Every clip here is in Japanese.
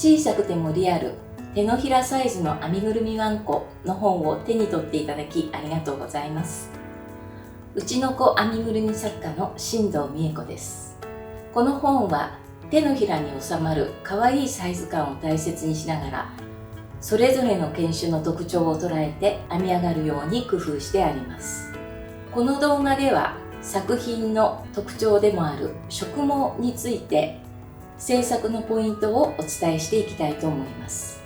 小さくてもリアル、手のひらサイズの編みぐるみワンコの本を手に取っていただきありがとうございます。うちの子編みぐるみ作家の新藤美恵子です。この本は手のひらに収まる可愛いサイズ感を大切にしながら、それぞれの犬種の特徴を捉えて編み上がるように工夫してあります。この動画では作品の特徴でもある植毛について制作のポイントをお伝えしていきたいと思います。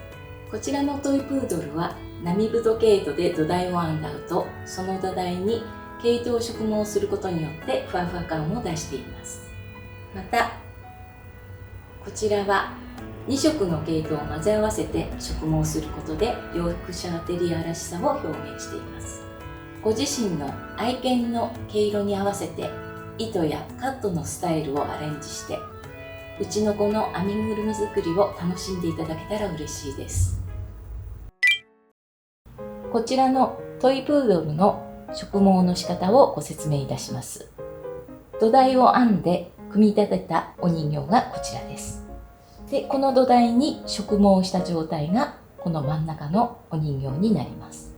こちらのトイプードルは並太毛糸で土台を編んだ後、その土台に毛糸を植毛することによってふわふわ感を出しています。またこちらは2色の毛糸を混ぜ合わせて植毛することでヨークシャーテリアらしさを表現しています。ご自身の愛犬の毛色に合わせて糸やカットのスタイルをアレンジして、うちの子の編みぐるみ作りを楽しんでいただけたら嬉しいです。こちらのトイプードルの植毛の仕方をご説明いたします。土台を編んで組み立てたお人形がこちらです。で、この土台に植毛した状態がこの真ん中のお人形になります。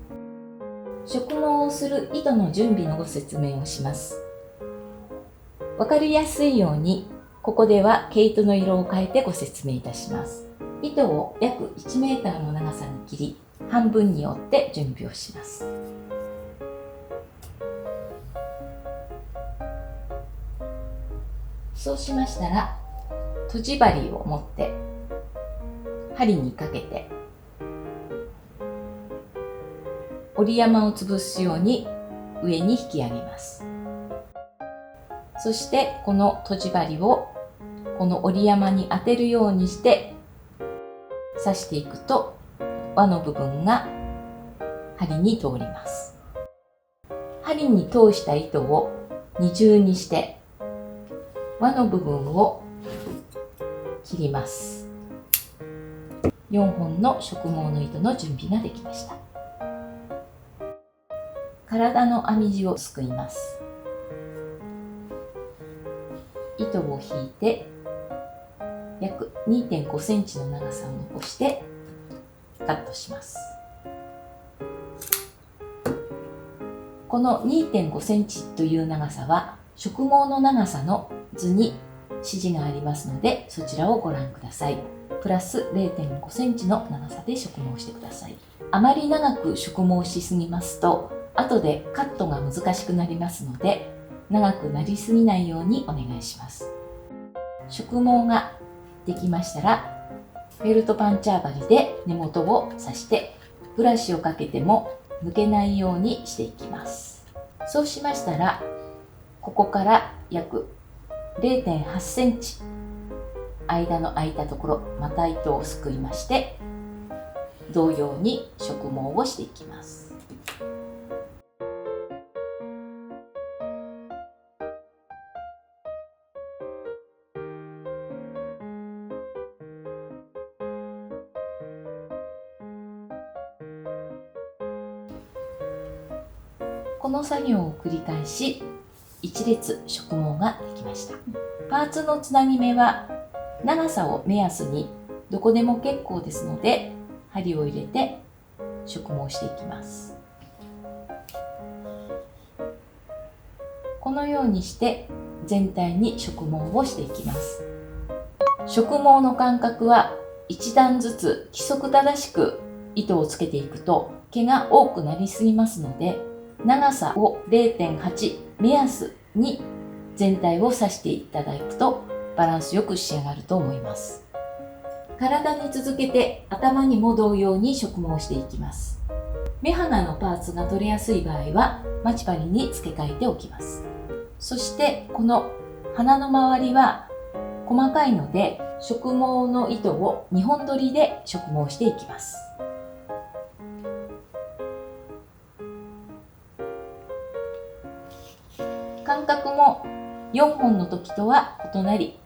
植毛をする糸の準備のご説明をします。わかりやすいように、ここでは毛糸の色を変えてご説明いたします。糸を約 1m の長さに切り、半分に折って準備をします。そうしましたら、とじ針を持って針にかけて折り山を潰すように上に引き上げます。そしてこのとじ針をこの折り山に当てるようにして刺していくと、輪の部分が針に通ります。針に通した糸を二重にして輪の部分を切ります。4本の植毛の糸の準備ができました。体の編み地をすくいます。糸を引いて約 2.5 センチの長さを残してカットします。この 2.5 センチという長さは植毛の長さの図に指示がありますので、そちらをご覧ください。プラス 0.5 センチの長さで植毛してください。あまり長く植毛しすぎますと後でカットが難しくなりますので、長くなりすぎないようにお願いします。植毛ができましたら、フェルトパンチャー針で根元を刺してブラシをかけても抜けないようにしていきます。そうしましたら、ここから約 0.8 センチ間の空いたところ、また糸をすくいまして同様に植毛をしていきます。この作業を繰り返し1列植毛ができました。パーツのつなぎ目は長さを目安にどこでも結構ですので、針を入れて植毛していきます。このようにして全体に植毛をしていきます。植毛の間隔は1段ずつ規則正しく糸をつけていくと毛が多くなりすぎますので、長さを 0.8 目安に全体を刺していただくとバランスよく仕上がると思います。体に続けて頭にも同様に植毛していきます。目鼻のパーツが取れやすい場合は待ち針に付け替えておきます。そしてこの鼻の周りは細かいので、植毛の糸を2本取りで植毛していきます。間隔も4本の時とは異なり、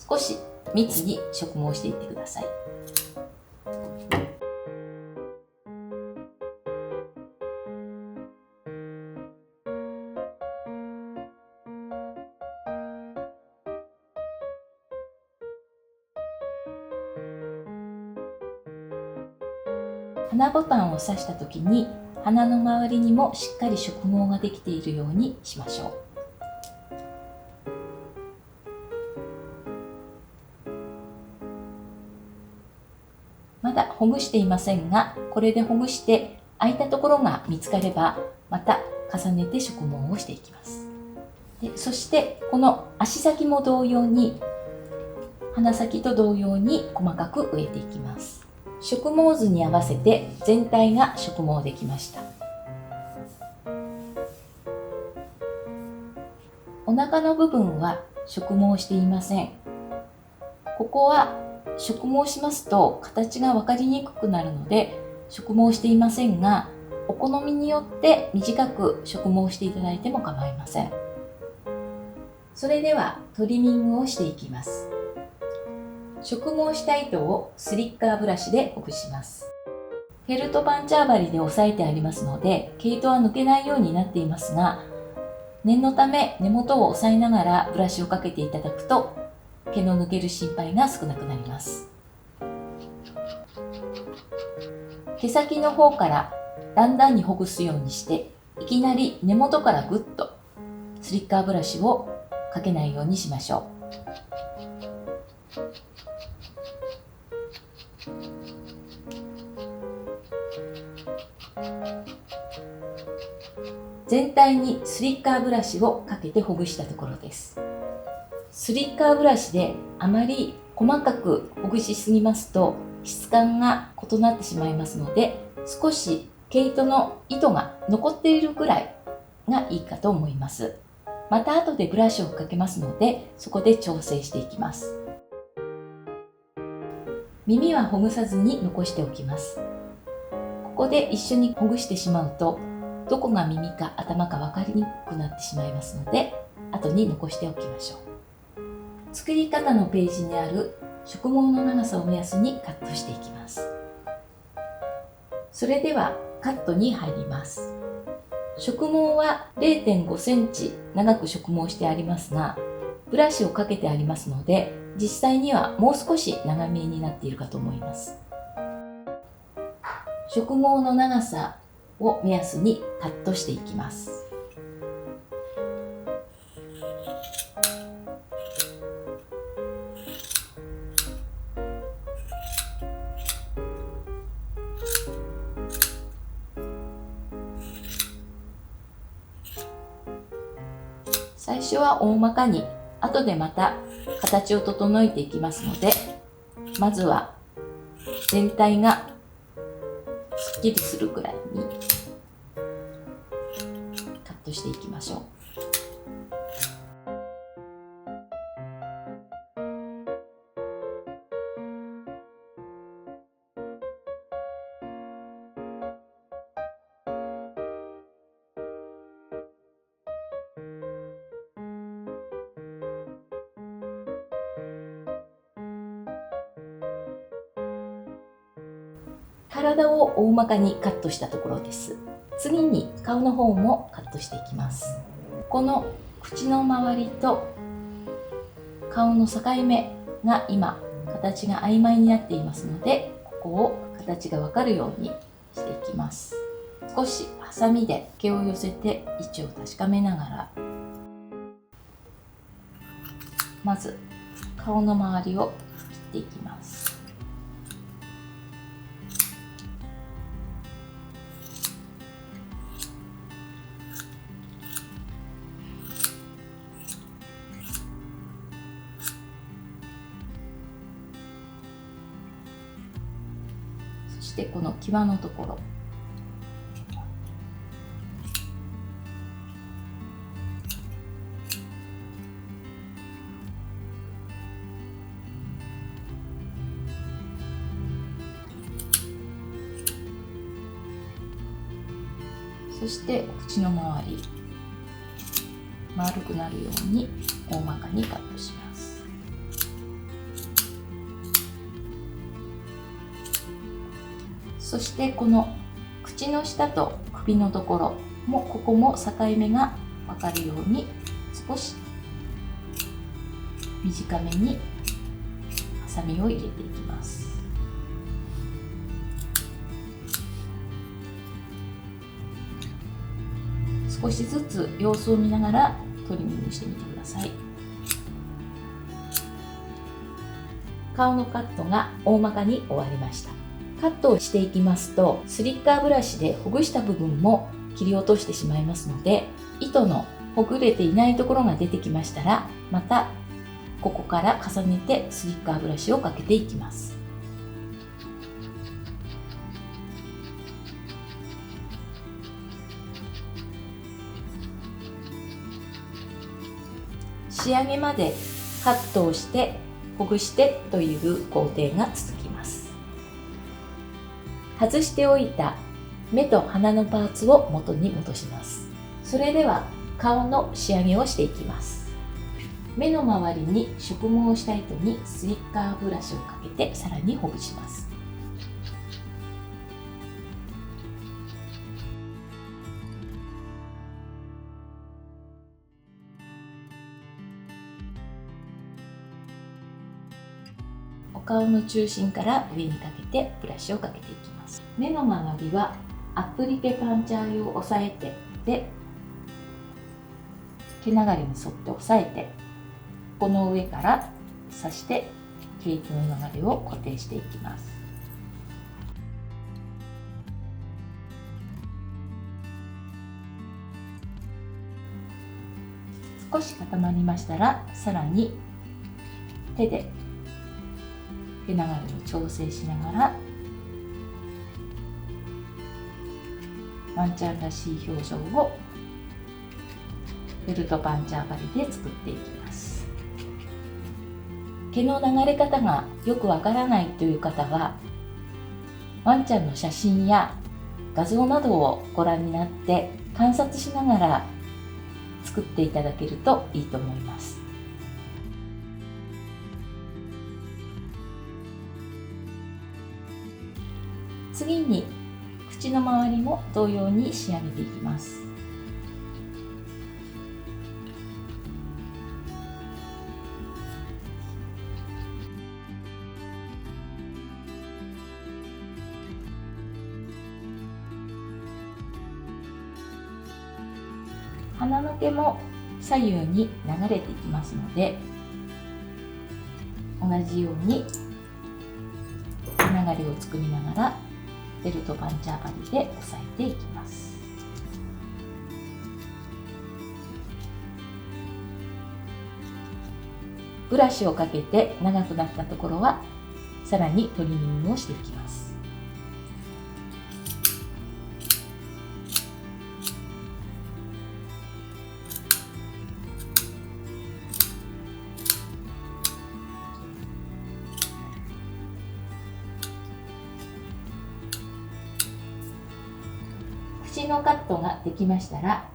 少し密に植毛していってください。鼻ボタンを刺した時に鼻の周りにもしっかり植毛ができているようにしましょう。まだほぐしていませんが、これでほぐして空いたところが見つかればまた重ねて植毛をしていきます。そしてこの足先も同様に、鼻先と同様に細かく植えていきます。植毛図に合わせて全体が植毛できました。お腹の部分は植毛していません。ここは植毛しますと形が分かりにくくなるので植毛していませんが、お好みによって短く植毛していただいても構いません。それではトリミングをしていきます。植毛した糸をスリッカーブラシでほぐします。フェルトパンチャー針で押さえてありますので毛糸は抜けないようになっていますが、念のため根元を押さえながらブラシをかけていただくと毛の抜ける心配が少なくなります。毛先の方からだんだんにほぐすようにして、いきなり根元からぐっとスリッカーブラシをかけないようにしましょう。全体にスリッカーブラシをかけてほぐしたところです。スリッカーブラシであまり細かくほぐしすぎますと質感が異なってしまいますので、少し毛糸の糸が残っているぐらいがいいかと思います。また後でブラシをかけますので、そこで調整していきます。耳はほぐさずに残しておきます。ここで一緒にほぐしてしまうと、どこが耳か頭か分かりにくくなってしまいますので、後に残しておきましょう。作り方のページにある植毛の長さを目安にカットしていきます。それではカットに入ります。植毛は 0.5 センチ長く植毛してありますが、ブラシをかけてありますので、実際にはもう少し長めになっているかと思います。植毛の長さを目安にカットしていきます。最初は大まかに、後でまた形を整えていきますので、まずは全体がすっきりするくらいにカットしていきましょう。体を大まかにカットしたところです。次に顔の方もカットしていきます。この口の周りと顔の境目が今形が曖昧になっていますので、ここを形がわかるようにしていきます。少しハサミで毛を寄せて位置を確かめながら、まず顔の周りを切っていきます。そしてこの際のところ、そして口の周り丸くなるように大まかにカットします。そしてこの口の下と首のところも、ここも境目が分かるように少し短めにハサミを入れていきます。少しずつ様子を見ながらトリミングしてみてください。顔のカットが大まかに終わりました。カットをしていきますと、スリッカーブラシでほぐした部分も切り落としてしまいますので、糸のほぐれていないところが出てきましたら、またここから重ねてスリッカーブラシをかけていきます。仕上げまでカットをしてほぐしてという工程が続きます。外しておいた目と鼻のパーツを元に戻します。それでは顔の仕上げをしていきます。目の周りに植毛をした糸にスリッカーブラシをかけてさらにほぐします。お顔の中心から上にかけてブラシをかけていきます。目の周りはアップリケパンチャー用を押さえて、で毛流れに沿って押さえて、この上から刺して毛糸の流れを固定していきます。少し固まりましたら、さらに手で毛流れを調整しながらワンちゃんらしい表情をベルトパンチャー針で作っていきます。毛の流れ方がよくわからないという方は、ワンちゃんの写真や画像などをご覧になって観察しながら作っていただけるといいと思います。次に口の周りも同様に仕上げていきます。鼻の毛も左右に流れていきますので、同じように流れを作りながらベルトパンチャー針で押さえていきます。ブラシをかけて長くなったところはさらにトリミングをしていきます。口のカットができましたら、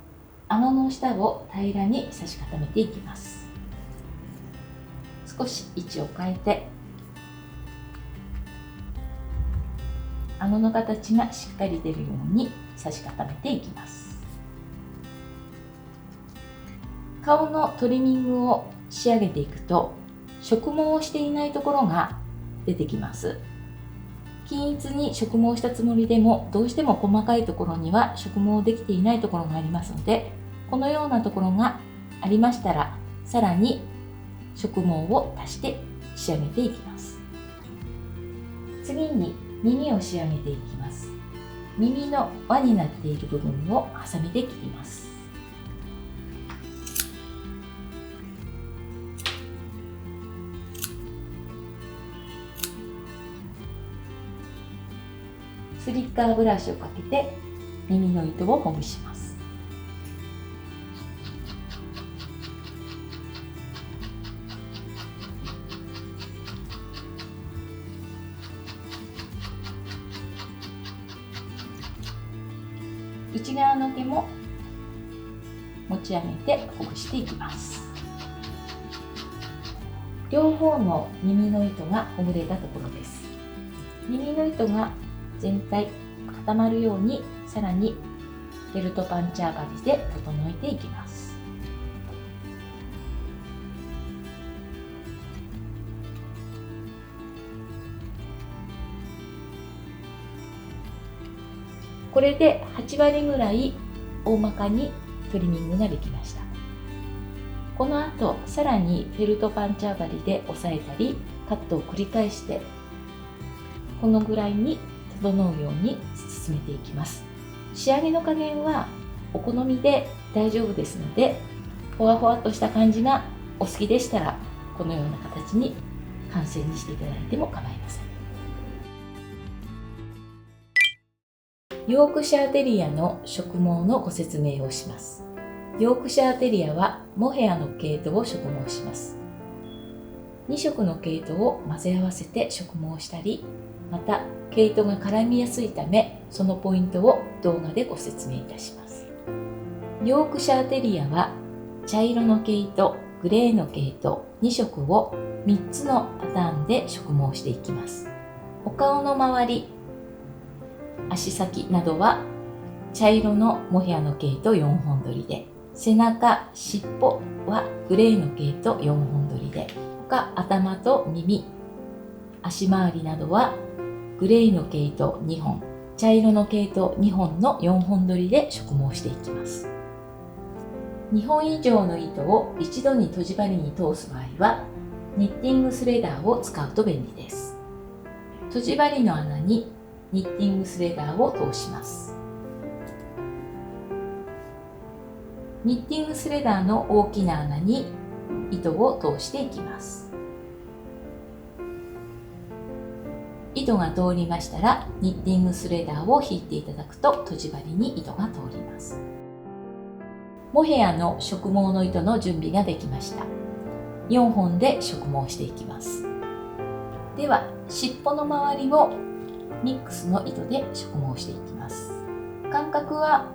顎の下を平らに差し固めていきます。少し位置を変えて、顎の形がしっかり出るように差し固めていきます。顔のトリミングを仕上げていくと、植毛をしていないところが出てきます。均一に植毛したつもりでも、どうしても細かいところには植毛できていないところがありますので、このようなところがありましたら、さらに植毛を足して仕上げていきます。次に耳を仕上げていきます。耳の輪になっている部分をハサミで切ります。スリッカーブラシをかけて耳の糸をほぐします。内側の毛も持ち上げてほぐしていきます。両方の耳の糸がほぐれたところです。耳の糸が全体固まるように、さらにベルトパンチャー針で整えていきます。これで8割ぐらい大まかにトリミングができました。この後さらにフェルトパンチャー針で押さえたりカットを繰り返してこのぐらいに整うように進めていきます。仕上げの加減はお好みで大丈夫ですので、ほわほわっとした感じがお好きでしたらこのような形に完成にしていただいても構いません。ヨークシャーテリアの植毛のご説明をします。ヨークシャーテリアはモヘアの毛糸を植毛します。2色の毛糸を混ぜ合わせて植毛したり、また毛糸が絡みやすいためそのポイントを動画でご説明いたします。ヨークシャーテリアは茶色の毛糸、グレーの毛糸2色を3つのパターンで植毛していきます。お顔の周り、足先などは茶色のモヘアの毛糸4本取りで、背中、尻尾はグレーの毛糸4本取りで、他頭と耳、足回りなどはグレーの毛糸2本、茶色の毛糸2本の4本取りで植毛していきます。2本以上の糸を一度にとじ針に通す場合はニッティングスレダーを使うと便利です。とじ針の穴にニッティングスレダーを通します。ニッティングスレダーの大きな穴に糸を通していきます。糸が通りましたらニッティングスレダーを引いていただくととじ針に糸が通ります。モヘアの植毛の糸の準備ができました。4本で植毛していきます。では尻尾の周りをミックスの糸で植毛していきます。間隔は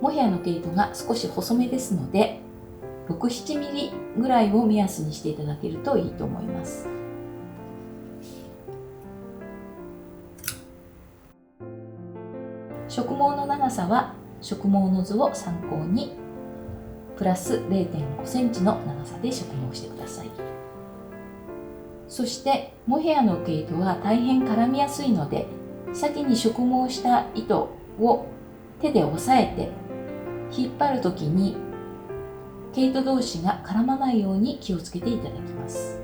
モヘアの毛糸が少し細めですので 6-7 ミリぐらいを目安にしていただけるといいと思います。植毛の長さは植毛の図を参考にプラス 0.5 センチの長さで植毛してください。そしてモヘアの毛糸は大変絡みやすいので、先に植毛した糸を手で押さえて引っ張るときに毛糸同士が絡まないように気をつけていただきます。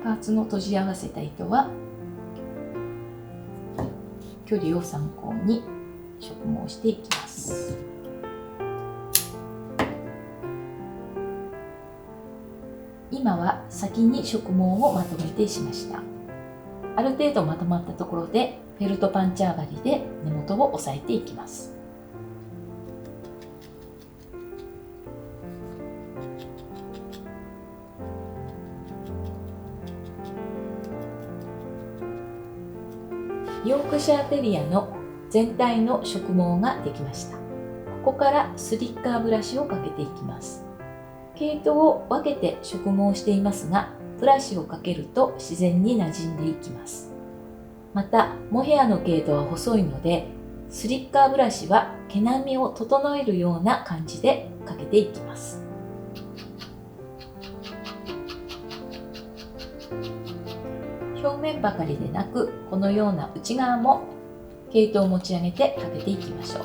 パーツの閉じ合わせた糸は距離を参考に植毛していきます。今は先に植毛をまとめてしました。ある程度まとまったところでフェルトパンチャー針で根元を押さえていきます。ヨークシャーテリアの全体の植毛ができました。ここからスリッカーブラシをかけていきます。毛糸を分けて植毛していますが、ブラシをかけると自然に馴染んでいきます。またモヘアの毛糸は細いので、スリッカーブラシは毛並みを整えるような感じでかけていきます。表面ばかりでなく、このような内側も毛糸を持ち上げてかけていきましょう。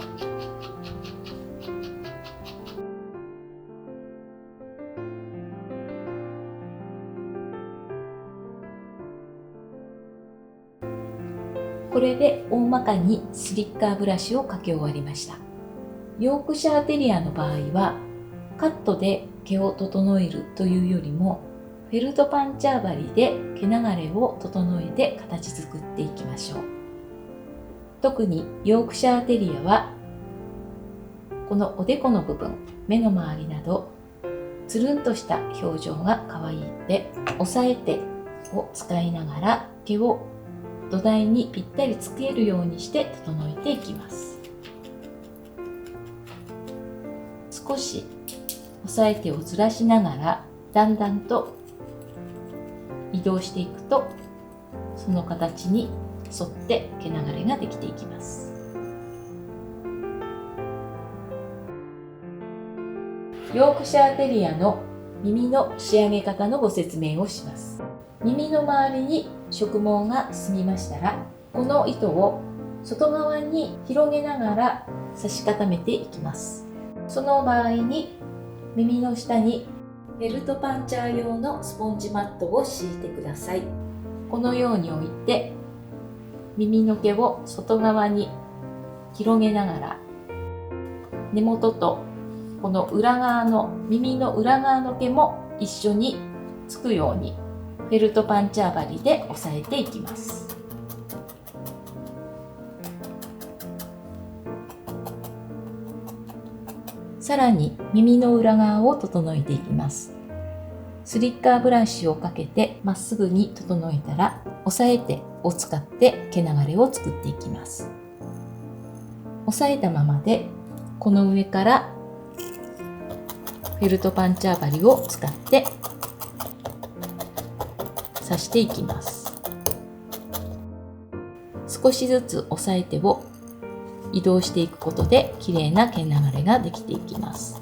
これで大まかにスリッカーブラシをかけ終わりました。ヨークシャーテリアの場合はカットで毛を整えるというよりもフェルトパンチャー針で毛流れを整えて形作っていきましょう。特にヨークシャーテリアはこのおでこの部分、目の周りなどつるんとした表情が可愛いので、押さえてを使いながら毛を土台にぴったりつけるようにして整えていきます。少し押さえてをずらしながらだんだんと移動していくと、その形に沿って毛流れができていきます。ヨークシャーテリアの耳の仕上げ方のご説明をします。耳の周りに植毛が済みましたら、この糸を外側に広げながら差し固めていきます。その場合に耳の下にフェルトパンチャー用のスポンジマットを敷いてください。このように置いて耳の毛を外側に広げながら、根元とこの裏側の耳の裏側の毛も一緒につくようにフェルトパンチャー針で押さえていきます。さらに耳の裏側を整えていきます。スリッカーブラシをかけてまっすぐに整えたら、押さえてを使って毛流れを作っていきます。押さえたままでこの上からフェルトパンチャー針を使って刺していきます。少しずつ押さえてを移動していくことで綺麗な毛流れができていきます。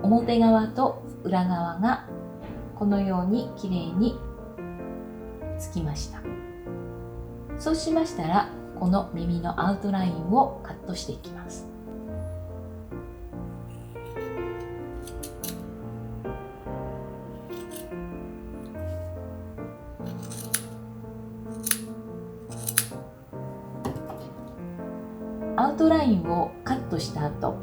表側と裏側がこのように綺麗につきました。そうしましたら、この耳のアウトラインをカットしていきます。アウトラインをカットした後、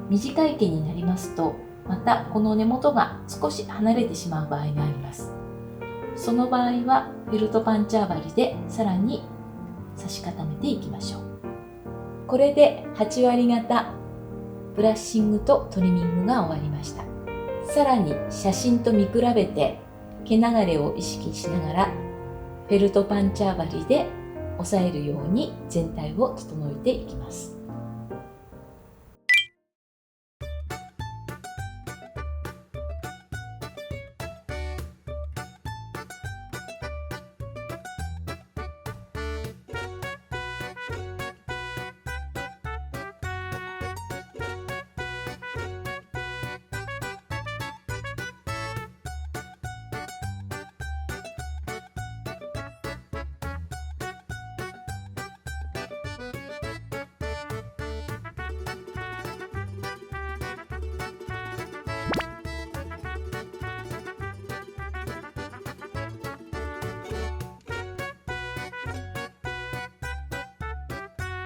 短い毛になりますと、またこの根元が少し離れてしまう場合があります。その場合はフェルトパンチャー針でさらに差し固めていきましょう。これで8割方ブラッシングとトリミングが終わりました。さらに写真と見比べて毛流れを意識しながらフェルトパンチャー針で押さえるように全体を整えていきます。